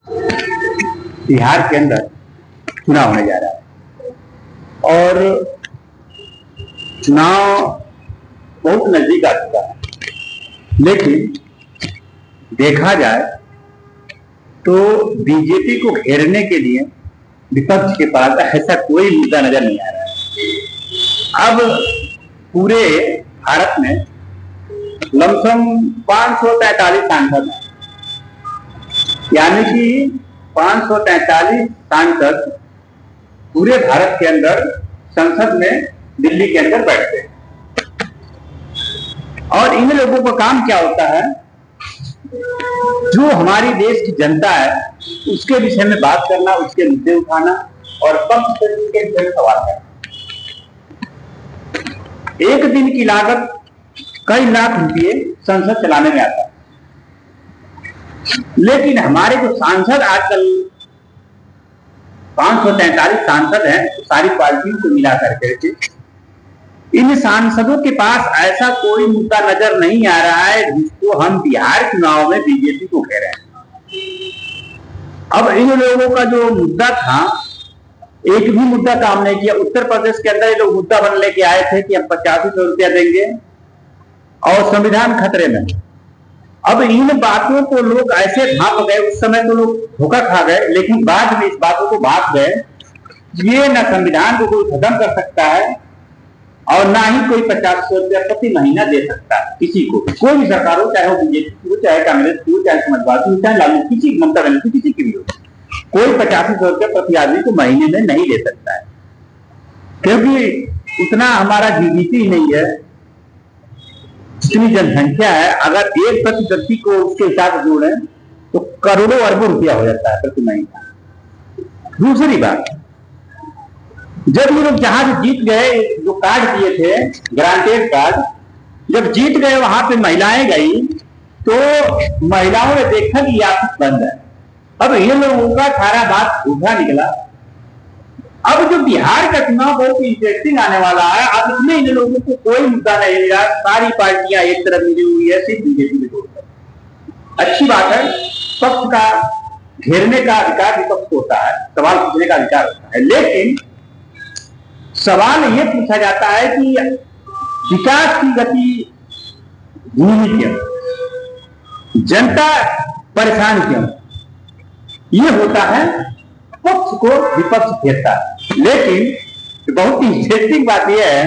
बिहार के अंदर चुनाव होने जा रहा है और चुनाव बहुत नजदीक आ चुका है, लेकिन देखा जाए तो बीजेपी को घेरने के लिए विपक्ष के पास ऐसा कोई मुद्दा नजर नहीं आ रहा है। अब पूरे भारत में लमसम 543 सांसद हैं, यानी कि 543 सांसद पूरे भारत के अंदर संसद में दिल्ली के अंदर बैठते हैं। और इन लोगों का काम क्या होता है, जो हमारी देश की जनता है उसके विषय में बात करना, उसके मुद्दे उठाना और पक्ष के विषय में सवाल करना। एक दिन की लागत कई लाख रुपये संसद चलाने में आता है, लेकिन हमारे जो सांसद आजकल 543 सांसद हैं, सारी पार्टियों को मिला करके इन सांसदों के पास ऐसा कोई मुद्दा नजर नहीं आ रहा है जिसको हम बिहार चुनाव में बीजेपी को घेरे हैं। अब इन लोगों का जो मुद्दा था, एक भी मुद्दा काम नहीं किया। उत्तर प्रदेश के अंदर ये लोग मुद्दा बन लेके आए थे कि हम 8500 रुपया देंगे और संविधान खतरे में। अब इन बातों को लोग ऐसे भाग गए, उस समय तो लोग धोखा खा गए, लेकिन बाद में इस बातों को भाग गए, ये न संविधान को कोई खत्म कर सकता है और ना ही कोई 5000 रुपया प्रति महीना दे सकता है किसी को, कोई भी सरकार हो, चाहे वो बीजेपी हो, चाहे कांग्रेस की हो, चाहे समाजवादी हो, चाहे लालू, किसी ममता बनर्जी किसी की भी हो, कोई 8500 रुपया प्रति आदमी को महीने में नहीं दे सकता है, क्योंकि उतना हमारा जीडीपी नहीं है, जितनी जनसंख्या है। अगर 1% व्यक्ति को उसके हिसाब से जोड़े तो करोड़ों अरबों रुपया हो जाता है प्रति महीना। दूसरी बात, जब ये लोग जहां से जीत गए, जो कार्ड दिए थे ग्रांटेड कार्ड, जब जीत गए वहां पे महिलाएं गई तो महिलाओं ने देखा कि ऑफिस बंद है। अब इन लोगों का सारा बात झूठा निकला। अब जो बिहार का चुनाव बहुत इंटरेस्टिंग आने वाला है, अब इसमें इन लोगों को कोई मुद्दा नहीं मिला, सारी पार्टियां एक तरफ मिली हुई है, सिर्फ बीजेपी में जोड़कर। अच्छी बात है, पक्ष का घेरने का अधिकार विपक्ष को होता है, सवाल पूछने का अधिकार होता है, लेकिन सवाल ये पूछा जाता है कि विकास की गति धीमी क्यों, जनता परेशान क्यों? ये होता है पक्ष को विपक्ष घेरता है। लेकिन बहुत ही इंटरेस्टिंग बात यह है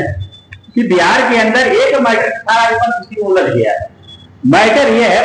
कि बिहार के अंदर एक मैटर सारा विपक्ष उलझ गया है। मैटर यह है